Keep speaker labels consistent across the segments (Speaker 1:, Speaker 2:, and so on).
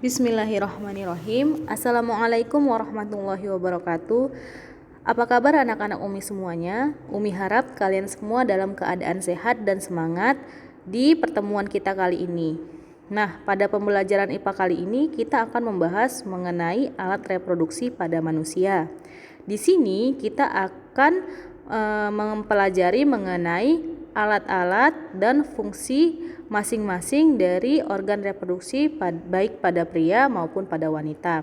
Speaker 1: Bismillahirrahmanirrahim. Assalamualaikum warahmatullahi wabarakatuh. Apa kabar anak-anak Umi semuanya? Umi harap kalian semua dalam keadaan sehat dan semangat di pertemuan kita kali ini. Nah, pada pembelajaran IPA kali ini kita akan membahas mengenai alat reproduksi pada manusia. Di sini kita akan mempelajari mengenai alat-alat dan fungsi masing-masing dari organ reproduksi baik pada pria maupun pada wanita.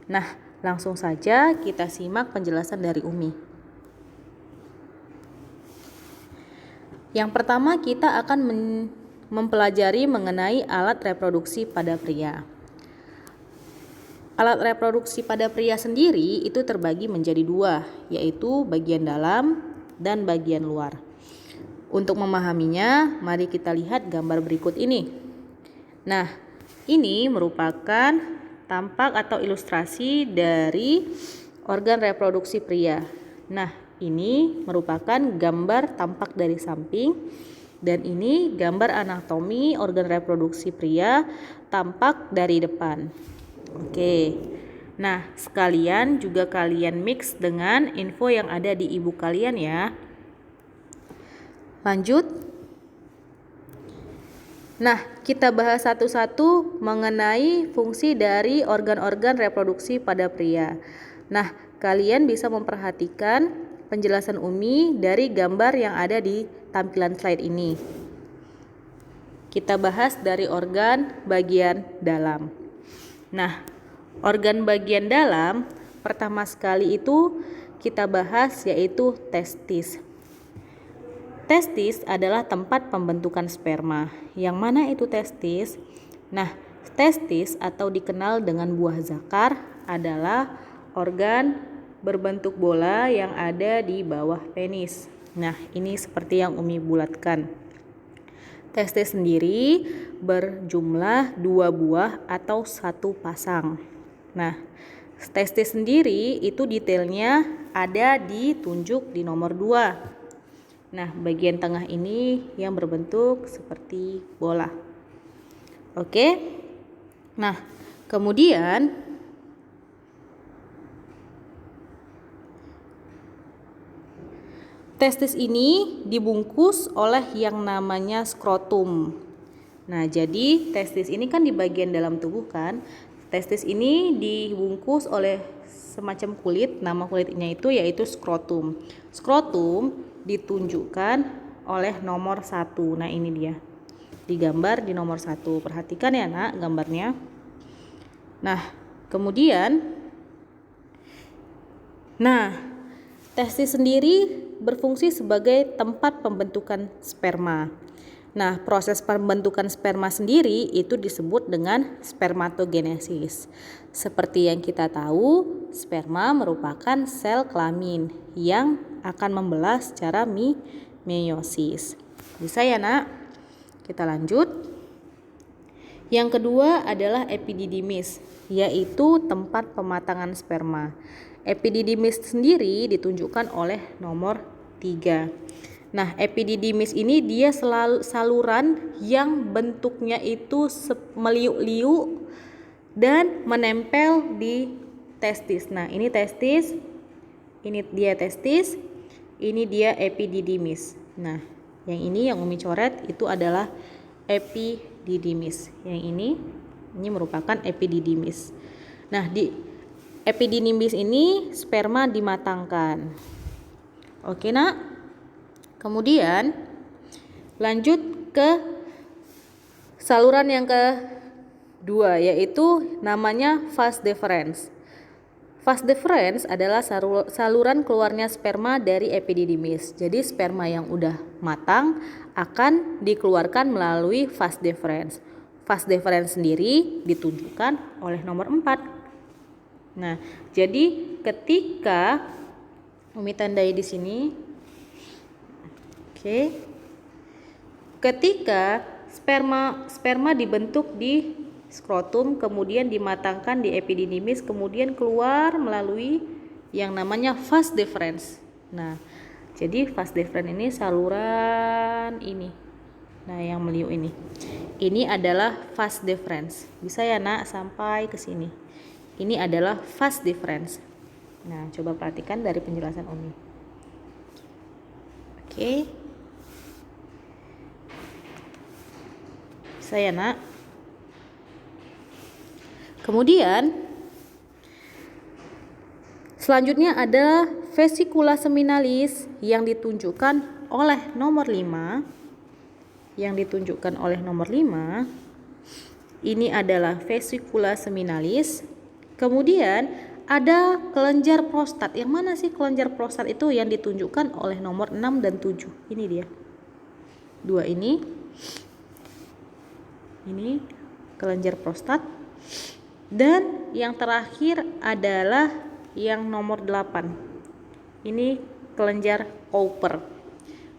Speaker 1: Nah, langsung saja kita simak penjelasan dari Umi. Yang pertama kita akan mempelajari mengenai alat reproduksi pada pria. Alat reproduksi pada pria sendiri itu terbagi menjadi dua, yaitu bagian dalam dan bagian luar. Untuk memahaminya, mari kita lihat gambar berikut ini. Nah, ini merupakan tampak atau ilustrasi dari organ reproduksi pria. Nah, ini merupakan gambar tampak dari samping, dan ini gambar anatomi organ reproduksi pria tampak dari depan. Oke. Nah, sekalian juga kalian mix dengan info yang ada di ibu kalian ya. Lanjut. Nah, kita bahas satu-satu mengenai fungsi dari organ-organ reproduksi pada pria. Nah, kalian bisa memperhatikan penjelasan Umi dari gambar yang ada di tampilan slide ini. Kita bahas dari organ bagian dalam. Nah, organ bagian dalam pertama sekali itu kita bahas yaitu testis. Testis adalah tempat pembentukan sperma. Yang mana itu testis? Nah, testis atau dikenal dengan buah zakar adalah organ berbentuk bola yang ada di bawah penis. Nah, ini seperti yang Umi bulatkan. Testis sendiri berjumlah 2 buah atau 1 pasang. Nah, testis sendiri itu detailnya ada ditunjuk di nomor 2. Nah, bagian tengah ini yang berbentuk seperti bola. Oke. Nah, kemudian testis ini dibungkus oleh yang namanya skrotum. Nah, jadi testis ini kan di bagian dalam tubuh kan. Testis ini dibungkus oleh semacam kulit, nama kulitnya itu yaitu skrotum. Skrotum ditunjukkan oleh nomor 1. Nah, ini dia. Digambar di nomor 1. Perhatikan ya, Nak, gambarnya. Nah, kemudian testis sendiri berfungsi sebagai tempat pembentukan sperma. Nah, proses pembentukan sperma sendiri itu disebut dengan spermatogenesis. Seperti yang kita tahu, sperma merupakan sel kelamin yang akan membelah secara meiosis. Bisa ya, Nak? Kita lanjut. Yang kedua adalah epididymis, yaitu tempat pematangan sperma. Epididymis sendiri ditunjukkan oleh nomor 3. Nah, epididymis ini dia saluran yang bentuknya itu meliuk-liuk dan menempel di testis. Nah, ini testis, ini dia testis, ini dia epididymis. Nah, yang ini yang Umi coret itu adalah epididymis. Yang ini merupakan epididymis. Nah, di epididymis ini sperma dimatangkan. Oke, Nak? Kemudian lanjut ke saluran yang kedua, yaitu namanya vas deferens. Vas deferens adalah saluran keluarnya sperma dari epididymis. Jadi sperma yang udah matang akan dikeluarkan melalui vas deferens. Vas deferens sendiri ditunjukkan oleh nomor 4. Nah, jadi ketika Umi tandai di sini. Oke. Ketika sperma dibentuk di skrotum, kemudian dimatangkan di epididymis, kemudian keluar melalui yang namanya vas deferens. Nah, jadi vas deferens ini saluran ini. Nah, yang meliuk ini adalah vas deferens. Bisa ya nak sampai ke sini. Ini adalah vas deferens. Nah, coba perhatikan dari penjelasan Umi. Oke. Bisa ya nak. Kemudian selanjutnya ada vesicula seminalis yang ditunjukkan oleh nomor 5. Ini adalah vesicula seminalis. Kemudian ada kelenjar prostat. Yang mana sih kelenjar prostat itu yang ditunjukkan oleh nomor 6 dan 7? Ini dia. Dua ini. Ini kelenjar prostat. Dan yang terakhir adalah yang nomor 8. Ini kelenjar Cowper.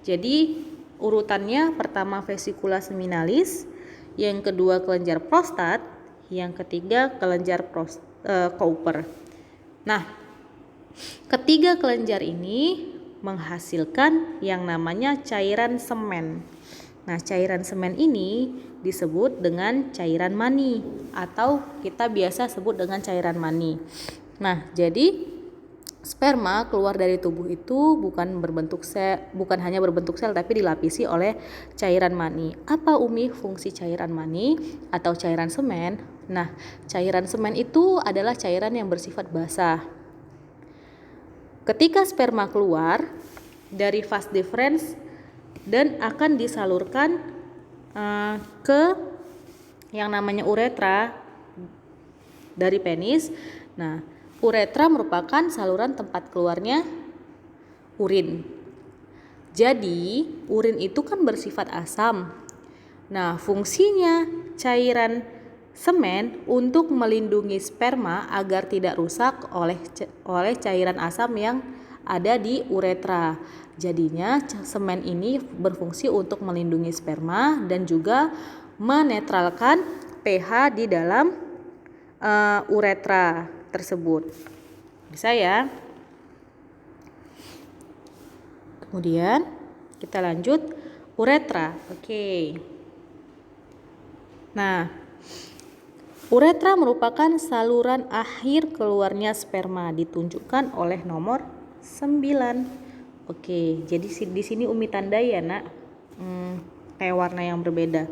Speaker 1: Jadi urutannya pertama vesicula seminalis, yang kedua kelenjar prostat, yang ketiga kelenjar Cowper. Nah, ketiga kelenjar ini menghasilkan yang namanya cairan semen. Nah, cairan semen ini disebut dengan cairan mani atau kita biasa sebut dengan cairan mani. Nah, jadi sperma keluar dari tubuh itu bukan hanya berbentuk sel tapi dilapisi oleh cairan mani. Apa Umi fungsi cairan mani atau cairan semen? Nah, cairan semen itu adalah cairan yang bersifat basah. Ketika sperma keluar dari vas deferens dan akan disalurkan ke yang namanya uretra dari penis. Nah, uretra merupakan saluran tempat keluarnya urin. Jadi, urin itu kan bersifat asam. Nah, fungsinya cairan semen untuk melindungi sperma agar tidak rusak oleh cairan asam yang ada di uretra. Jadinya semen ini berfungsi untuk melindungi sperma dan juga menetralkan pH di dalam uretra tersebut. Bisa ya? Kemudian kita lanjut uretra. Oke. Nah, uretra merupakan saluran akhir keluarnya sperma, ditunjukkan oleh nomor 9. Oke, jadi di sini Umi tandai ya nak, kayak warna yang berbeda.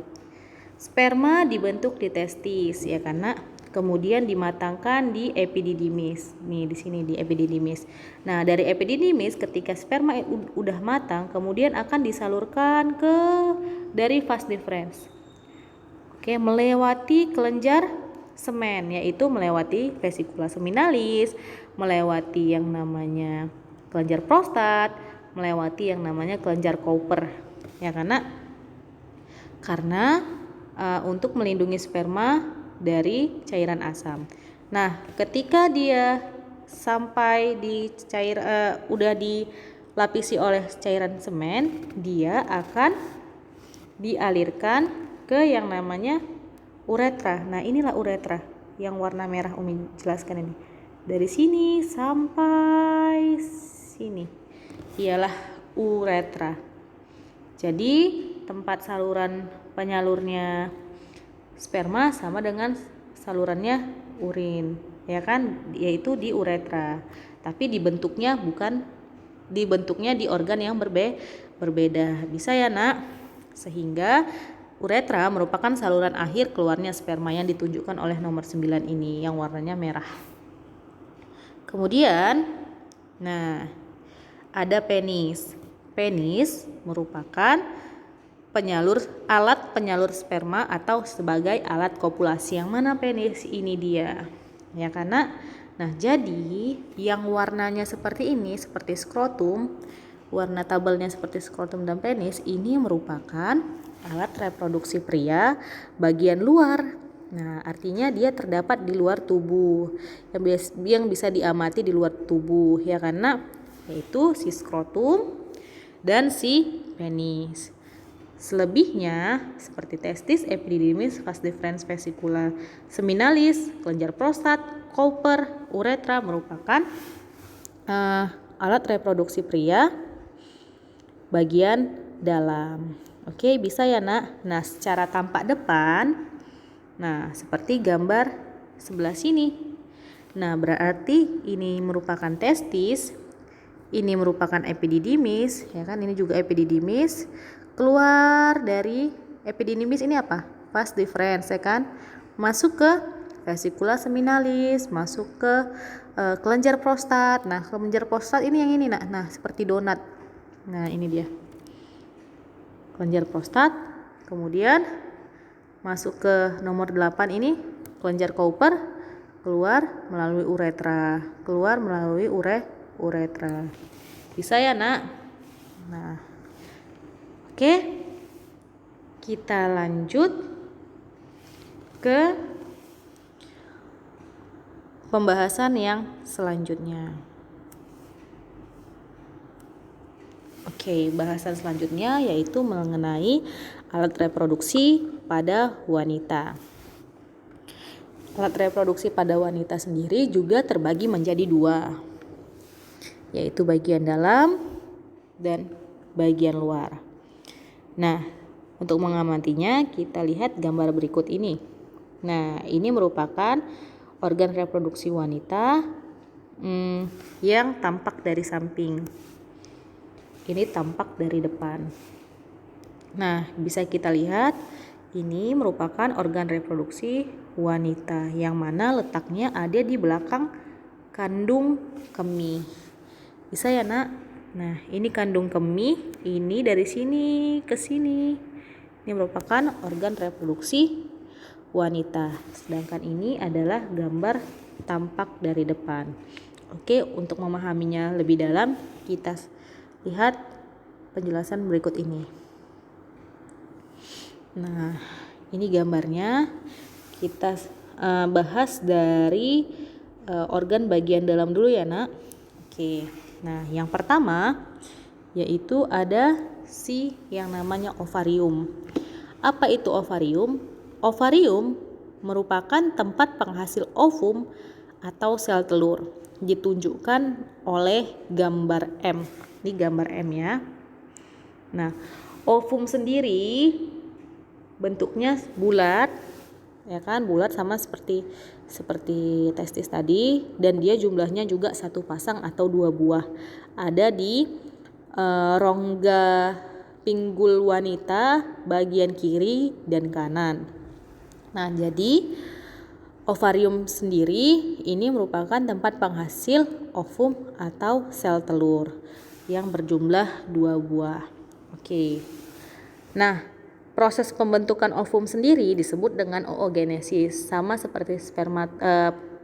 Speaker 1: Sperma dibentuk di testis ya kan nak. Kemudian dimatangkan di epididymis. Nih di sini di epididymis. Nah, dari epididymis ketika sperma udah matang, kemudian akan disalurkan ke dari vas deferens. Oke, melewati kelenjar semen, yaitu melewati vesicula seminalis, melewati yang namanya kelenjar prostat, melewati yang namanya kelenjar Cowper. Ya karena untuk melindungi sperma dari cairan asam. Nah, ketika dia sampai di udah dilapisi oleh cairan semen, dia akan dialirkan ke yang namanya uretra. Nah, inilah uretra yang warna merah Umi jelaskan ini. Dari sini sampai sini ialah uretra. Jadi, tempat saluran penyalurnya sperma sama dengan salurannya urin, ya kan, yaitu di uretra. Tapi dibentuknya di organ yang berbeda. Bisa ya nak? Sehingga uretra merupakan saluran akhir keluarnya sperma yang ditunjukkan oleh nomor 9 ini yang warnanya merah. Kemudian, nah, ada penis. Penis merupakan alat penyalur sperma atau sebagai alat kopulasi. Yang mana penis ini dia? Ya karena nah, jadi yang warnanya seperti ini, seperti skrotum, warna tabelnya seperti skrotum dan penis, ini merupakan alat reproduksi pria bagian luar. Nah, artinya dia terdapat di luar tubuh, yang bisa diamati di luar tubuh, ya karena yaitu si skrotum dan si penis. Selebihnya seperti testis, epididymis, vas deferens, vesicula seminalis, kelenjar prostat, Cowper, uretra merupakan alat reproduksi pria bagian dalam. Oke, bisa ya nak. Nah, secara tampak depan, nah seperti gambar sebelah sini. Nah, berarti ini merupakan testis, ini merupakan epididymis, ya kan? Ini juga epididymis. Keluar dari epididymis ini apa? Vas deferens, ya kan? Masuk ke vesicula seminalis, masuk ke kelenjar prostat. Nah, kelenjar prostat ini yang ini nak. Nah, seperti donat. Nah, ini dia. Kelenjar prostat, kemudian masuk ke nomor 8 ini kelenjar Cowper, keluar melalui uretra, keluar melalui uretra. Bisa ya nak? Nah, oke, kita lanjut ke pembahasan yang selanjutnya. Oke, bahasan selanjutnya yaitu mengenai alat reproduksi pada wanita. Alat reproduksi pada wanita sendiri juga terbagi menjadi dua, yaitu bagian dalam dan bagian luar. Nah, untuk mengamatinya kita lihat gambar berikut ini. Nah, ini merupakan organ reproduksi wanita yang tampak dari samping. Ini tampak dari depan. Nah, bisa kita lihat ini merupakan organ reproduksi wanita yang mana letaknya ada di belakang kandung kemih. Bisa ya nak? Nah, ini kandung kemih, ini dari sini ke sini. Ini merupakan organ reproduksi wanita. Sedangkan ini adalah gambar tampak dari depan. Oke, untuk memahaminya lebih dalam kita lihat penjelasan berikut ini. Nah, ini gambarnya. Kita bahas dari organ bagian dalam dulu ya nak. Oke, nah yang pertama yaitu ada si yang namanya ovarium. Apa itu ovarium? Ovarium merupakan tempat penghasil ovum atau sel telur. Ditunjukkan oleh gambar M. Ini gambar M ya. Nah, ovum sendiri bentuknya bulat, ya kan, bulat sama seperti testis tadi, dan dia jumlahnya juga satu pasang atau dua buah. Ada di rongga pinggul wanita bagian kiri dan kanan. Nah, jadi ovarium sendiri ini merupakan tempat penghasil ovum atau sel telur yang berjumlah 2 buah. Oke. Nah, proses pembentukan ovum sendiri disebut dengan oogenesis. Sama seperti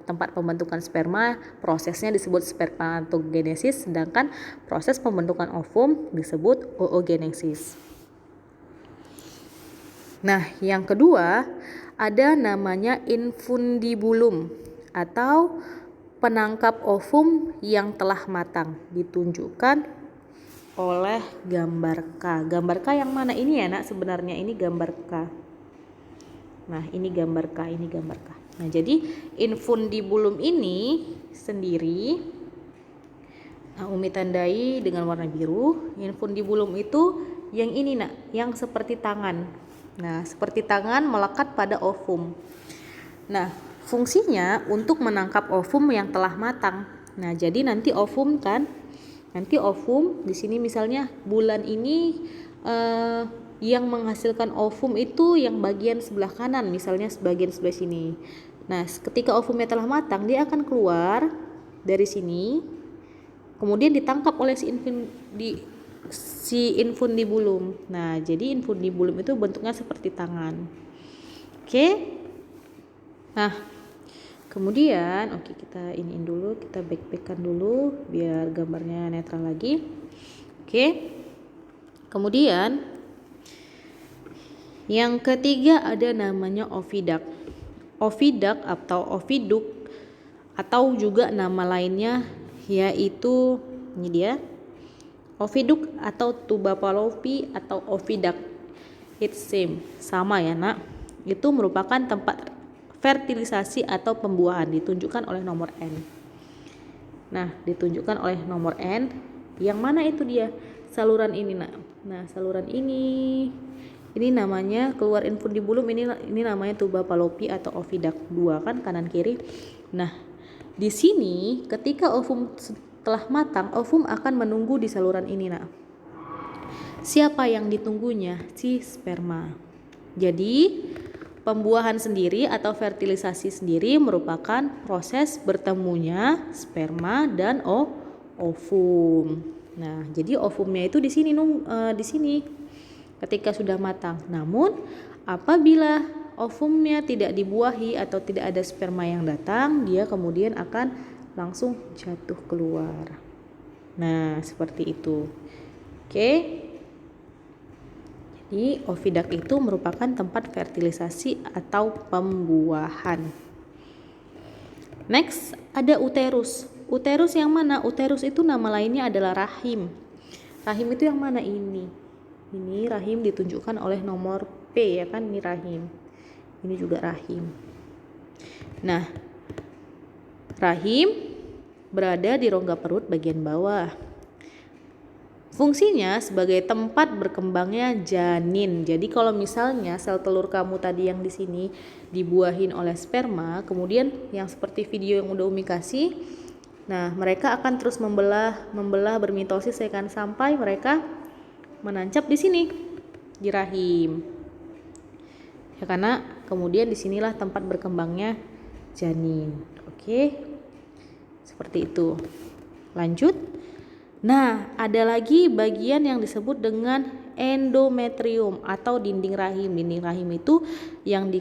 Speaker 1: tempat pembentukan sperma, prosesnya disebut spermatogenesis, sedangkan proses pembentukan ovum disebut oogenesis. Nah, yang kedua ada namanya infundibulum atau penangkap ovum yang telah matang, ditunjukkan oleh gambar K. Gambar K yang mana ini ya nak? Sebenarnya ini gambar K. Nah, ini gambar K, ini gambar K. Nah, jadi infundibulum ini sendiri, Umi tandai dengan warna biru. Infundibulum itu yang ini nak, yang seperti tangan. Nah, seperti tangan melekat pada ovum. Nah, fungsinya untuk menangkap ovum yang telah matang. Nah, jadi nanti ovum di sini misalnya bulan ini yang menghasilkan ovum itu yang bagian sebelah kanan, misalnya bagian sebelah sini. Nah, ketika ovumnya telah matang, dia akan keluar dari sini, kemudian ditangkap oleh si infundibulum. Nah, jadi infundibulum itu bentuknya seperti tangan. Oke. Nah, kemudian kita iniin dulu, kita back-backan dulu biar gambarnya netral lagi. Oke. Kemudian yang ketiga ada namanya oviduct. Oviduct atau oviduk atau juga nama lainnya yaitu ini dia. Oviduk atau tuba fallopi atau oviduct. It's same, sama ya nak. Itu merupakan tempat fertilisasi atau pembuahan, ditunjukkan oleh nomor N. Nah, ditunjukkan oleh nomor N. Yang mana itu dia? Saluran ini nak. Nah, saluran ini Ini namanya keluar infundibulum, ini namanya tuba Fallopi atau oviduct 2 kan, kanan kiri. Nah, di sini ketika ovum telah matang, ovum akan menunggu di saluran ini, Nak. Siapa yang ditunggunya? Si sperma. Jadi, pembuahan sendiri atau fertilisasi sendiri merupakan proses bertemunya sperma dan ovum. Nah, jadi ovumnya itu di sini di sini ketika sudah matang. Namun, apabila ovumnya tidak dibuahi atau tidak ada sperma yang datang, dia kemudian akan langsung jatuh keluar. Nah, seperti itu. Oke. Jadi, oviduct itu merupakan tempat fertilisasi atau pembuahan. Next, ada uterus. Uterus yang mana? Uterus itu nama lainnya adalah rahim. Rahim itu yang mana ini? Ini rahim ditunjukkan oleh nomor P ya kan, ini rahim. Ini juga rahim. Nah, rahim berada di rongga perut bagian bawah. Fungsinya sebagai tempat berkembangnya janin. Jadi kalau misalnya sel telur kamu tadi yang di sini dibuahin oleh sperma, kemudian yang seperti video yang udah Umi kasih, nah mereka akan terus membelah bermitosis ya kan, sampai mereka menancap di sini di rahim. Ya karena kemudian disinilah tempat berkembangnya janin. Oke. Seperti itu. Lanjut. Nah, ada lagi bagian yang disebut dengan endometrium atau dinding rahim. Dinding rahim itu yang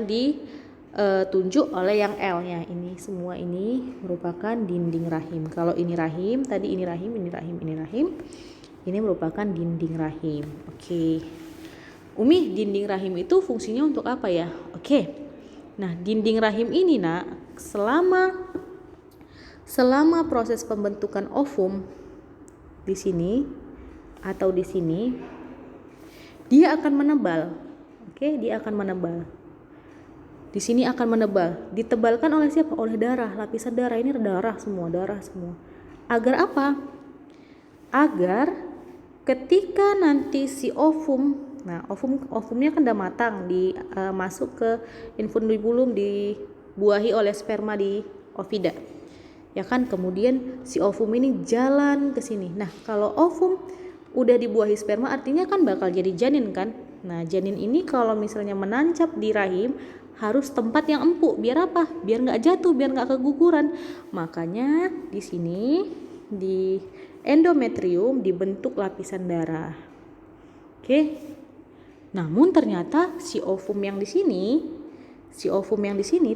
Speaker 1: ditunjuk oleh yang L-nya. Ini semua ini merupakan dinding rahim. Kalau ini rahim, tadi ini rahim, ini rahim, ini rahim. Ini merupakan dinding rahim. Oke. Umi, dinding rahim itu fungsinya untuk apa ya? Oke. Nah, dinding rahim ini, Nak, selama proses pembentukan ovum di sini atau di sini, dia akan menebal. Oke, dia akan menebal. Di sini akan menebal. Ditebalkan oleh siapa? Oleh darah, lapisan darah. Ini darah semua. Agar apa? Agar ketika nanti si ovum, nah ovumnya kan udah matang, masuk ke infundibulum, dibuahi oleh sperma di ovida, ya kan. Kemudian si ovum ini jalan ke sini. Nah, kalau ovum udah dibuahi sperma artinya kan bakal jadi janin kan. Nah, janin ini kalau misalnya menancap di rahim harus tempat yang empuk. Biar apa? Biar nggak jatuh, biar nggak keguguran. Makanya di sini di endometrium dibentuk lapisan darah. Oke. Namun ternyata si ovum yang di sini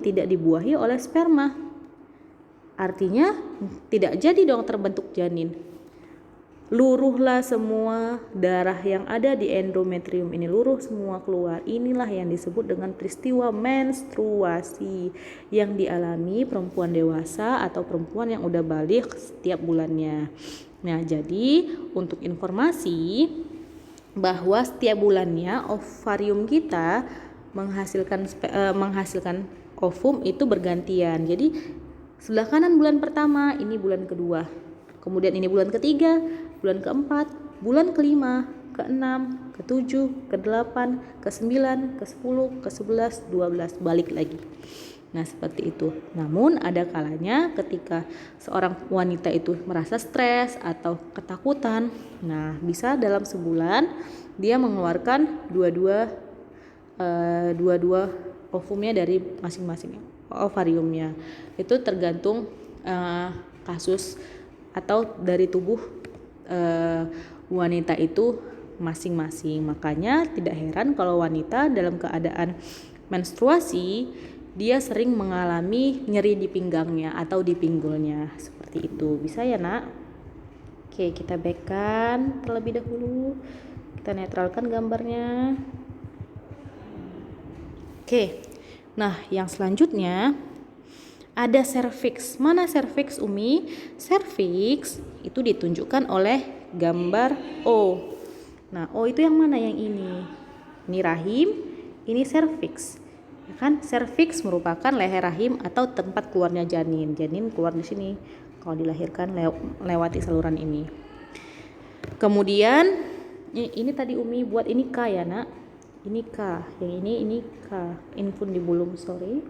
Speaker 1: tidak dibuahi oleh sperma. Artinya tidak jadi dong terbentuk janin. Luruhlah semua darah yang ada di endometrium ini, luruh semua keluar. Inilah yang disebut dengan peristiwa menstruasi yang dialami perempuan dewasa atau perempuan yang udah balik setiap bulannya. Nah, jadi untuk informasi bahwa setiap bulannya ovarium kita menghasilkan ovum itu bergantian. Jadi sebelah kanan bulan pertama, ini bulan kedua. Kemudian ini bulan ketiga, bulan keempat, bulan kelima, keenam, ketujuh, kedelapan, kesembilan, kesepuluh, kesebelas, 12, balik lagi. Nah, seperti itu. Namun ada kalanya ketika seorang wanita itu merasa stres atau ketakutan, nah bisa dalam sebulan dia mengeluarkan dua-dua ovumnya dari masing-masing ovariumnya. Itu tergantung kasus atau dari tubuh wanita itu masing-masing. Makanya tidak heran kalau wanita dalam keadaan menstruasi dia sering mengalami nyeri di pinggangnya atau di pinggulnya. Seperti itu. Bisa ya, Nak? Oke, kita backkan terlebih dahulu. Kita netralkan gambarnya. Oke. Nah, yang selanjutnya ada serviks. Mana serviks, Umi? Serviks itu ditunjukkan oleh gambar O. Nah, O itu yang mana? Yang ini. Ini rahim, ini serviks. Ya kan? Serviks merupakan leher rahim atau tempat keluarnya janin. Janin keluar di sini kalau dilahirkan lewati saluran ini. Kemudian Ini tadi Umi buat ini K ya nak, ini K, yang ini K, infundibulum, sorry.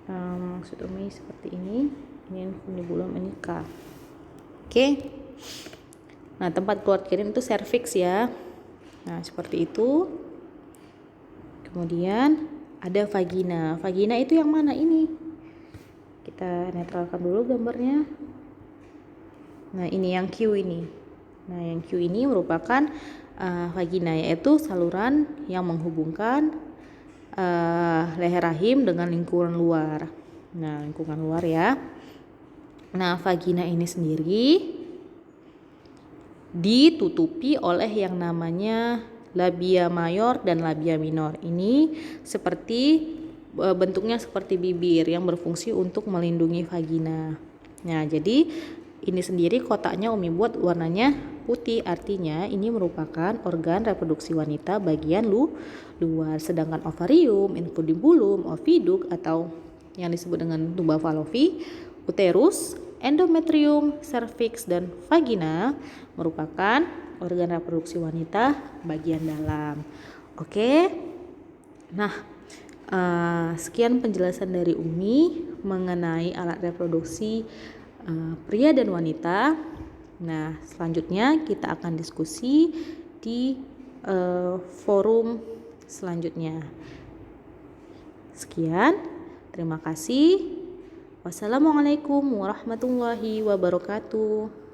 Speaker 1: Maksud Umi seperti ini infundibulum, ini K. Oke. Nah, tempat keluar kirim itu serviks ya. Nah, seperti itu. Kemudian ada vagina. Vagina itu yang mana ini? Kita netralkan dulu gambarnya. Nah, ini yang Q ini. Nah, yang Q ini merupakan vagina, yaitu saluran yang menghubungkan leher rahim dengan lingkungan luar. Nah, lingkungan luar ya. Nah, vagina ini sendiri ditutupi oleh yang namanya labia mayor dan labia minor. Ini seperti bentuknya seperti bibir yang berfungsi untuk melindungi vagina. Nah, jadi ini sendiri kotaknya Umi buat warnanya putih, artinya ini merupakan organ reproduksi wanita bagian luar. Sedangkan ovarium, infundibulum, oviduk atau yang disebut dengan tuba fallopi, uterus, endometrium, serviks, dan vagina merupakan organ reproduksi wanita bagian dalam. Oke. Nah, sekian penjelasan dari Umi mengenai alat reproduksi pria dan wanita. Nah, selanjutnya kita akan diskusi di forum selanjutnya. Sekian, terima kasih. Wassalamualaikum warahmatullahi wabarakatuh.